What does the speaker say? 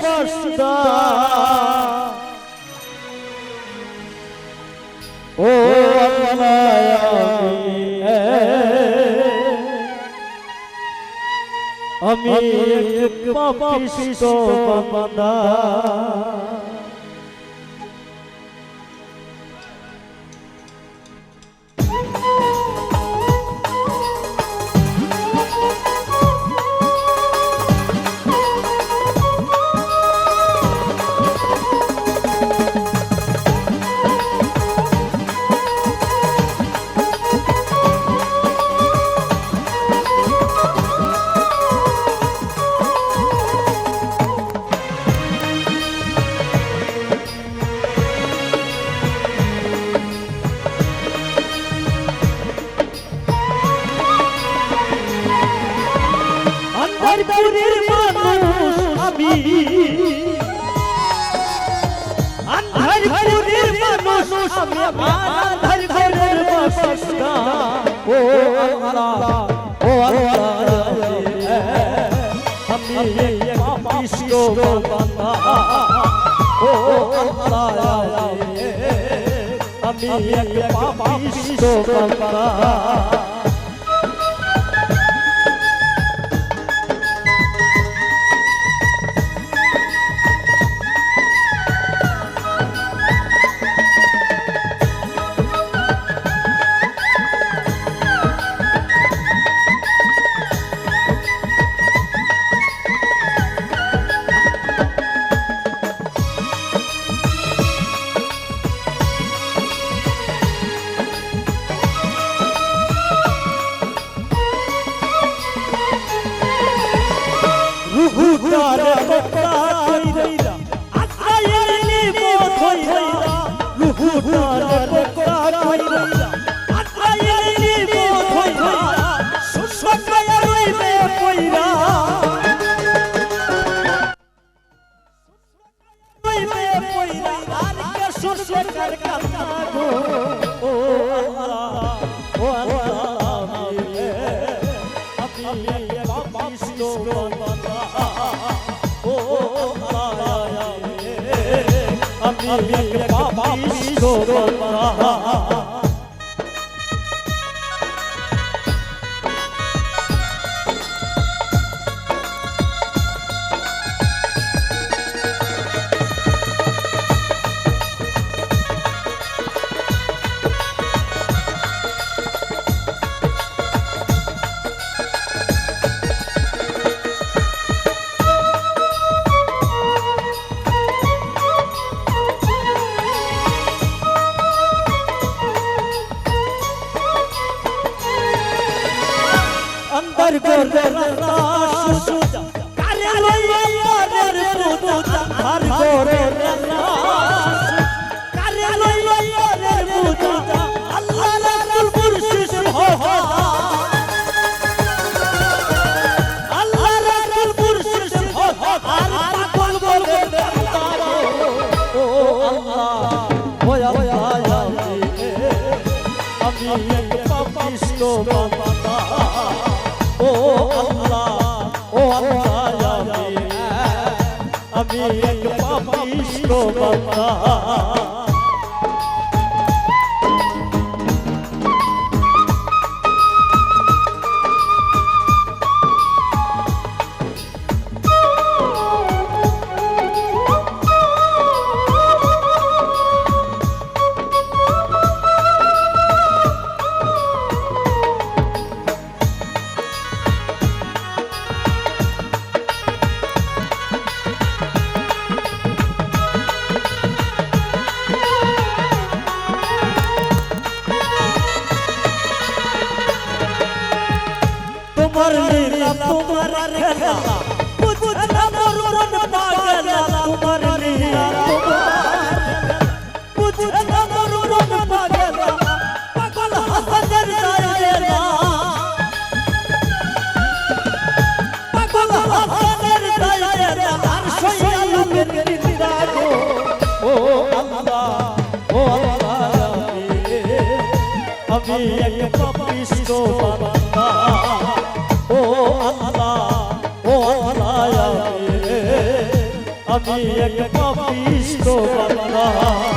বাসিন্দা ও আল্লাহ আমি এক পাপিষ্ট বান্দা আন্ধারপুরের মানুষ আমি আন্ধারপুরের মানুষ আমি আন্ধারপুরের বাসিন্দা ও আল্লাহ ও আল্লাহ আমি এক পাপিষ্ট বান্দা ও আল্লাহ আমি এক পাপিষ্ট বান্দা রুহুটারে কোকড়া কইরা আইলি বথইরা রুহুটারে কোকড়া কইরা আইলি বথইরা সুসকায়া রইবে কইরা রইবে কইরা আর কে সুসকার কান্না গো ও আল্লাহ ও আল্লাহ আমি পাপিষ্ট বান্দা ও আল্লাহ আমি পাপিষ্ট বান্দা अंदर गोरे रास कारे लइया रे पुता हर गोरे रास कारे लइया रे पुता अल्लाह रसूल मुर्शिद हो अल्लाह रसूल मुर्शिद हो हर पागल बोले तारो ओ अल्लाह हो या আমি এক পাপিষ্ট বান্দা ও আল্লাহ ও আল্লাহ আমি এক পাপিষ্ট বান্দা তোমার লীলা তোমার খেলা বুঝনা মোর মন পাগলা তোমার লীলা বুঝনা মোর মন পাগলা পাগল হাসানের দায়রা পাগল হাসানের দায়রা আর সয়ালু নিন্দা গো ও আল্লাহ আমি এক পাপিষ্ট বান্দা ও আল্লাহ এক পাপিষ্ট বান্দা